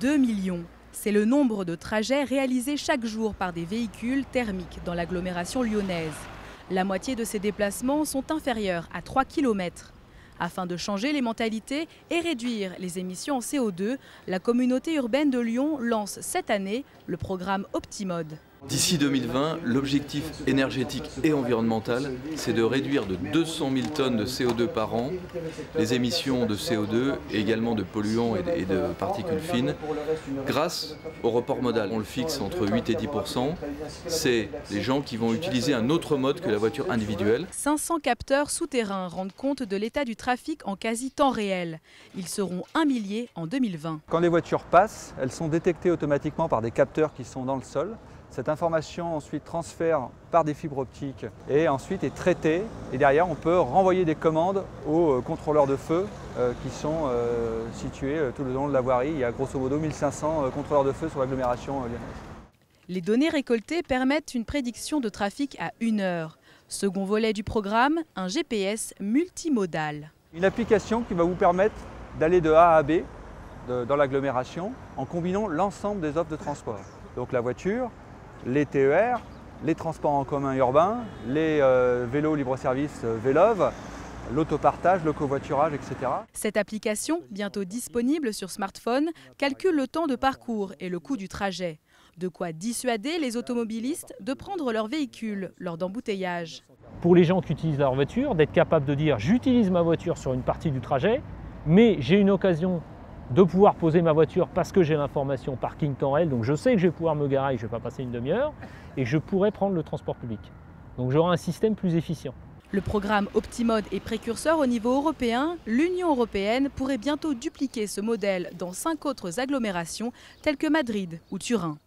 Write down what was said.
2 millions. C'est le nombre de trajets réalisés chaque jour par des véhicules thermiques dans l'agglomération lyonnaise. La moitié de ces déplacements sont inférieurs à 3 km. Afin de changer les mentalités et réduire les émissions en CO2, la communauté urbaine de Lyon lance cette année le programme Optimode. D'ici 2020, l'objectif énergétique et environnemental, c'est de réduire de 200 000 tonnes de CO2 par an les émissions de CO2 et également de polluants et de particules fines grâce au report modal. On le fixe entre 8 et 10%. C'est les gens qui vont utiliser un autre mode que la voiture individuelle. 500 capteurs souterrains rendent compte de l'état du trafic en quasi temps réel. Ils seront 1 millier en 2020. Quand les voitures passent, elles sont détectées automatiquement par des capteurs qui sont dans le sol. Cette information ensuite transfère par des fibres optiques et ensuite est traitée. Et derrière, on peut renvoyer des commandes aux contrôleurs de feu qui sont situés tout le long de la voirie. Il y a grosso modo 1500 contrôleurs de feu sur l'agglomération lyonnaise. Les données récoltées permettent une prédiction de trafic à 1 heure. Second volet du programme, un GPS multimodal. Une application qui va vous permettre d'aller de A à B dans l'agglomération en combinant l'ensemble des offres de transport. Donc la voiture, les TER, les transports en commun urbains, les vélos libre-service Vélove, l'autopartage, le covoiturage, etc. Cette application, bientôt disponible sur smartphone, calcule le temps de parcours et le coût du trajet. De quoi dissuader les automobilistes de prendre leur véhicule lors d'embouteillages. Pour les gens qui utilisent leur voiture, d'être capable de dire j'utilise ma voiture sur une partie du trajet, mais j'ai une occasion de pouvoir poser ma voiture parce que j'ai l'information parking temps réel, donc je sais que je vais pouvoir me garer, je ne vais pas passer une demi-heure, et je pourrai prendre le transport public. Donc j'aurai un système plus efficient. Le programme Optimode est précurseur au niveau européen. L'Union européenne pourrait bientôt dupliquer ce modèle dans 5 autres agglomérations telles que Madrid ou Turin.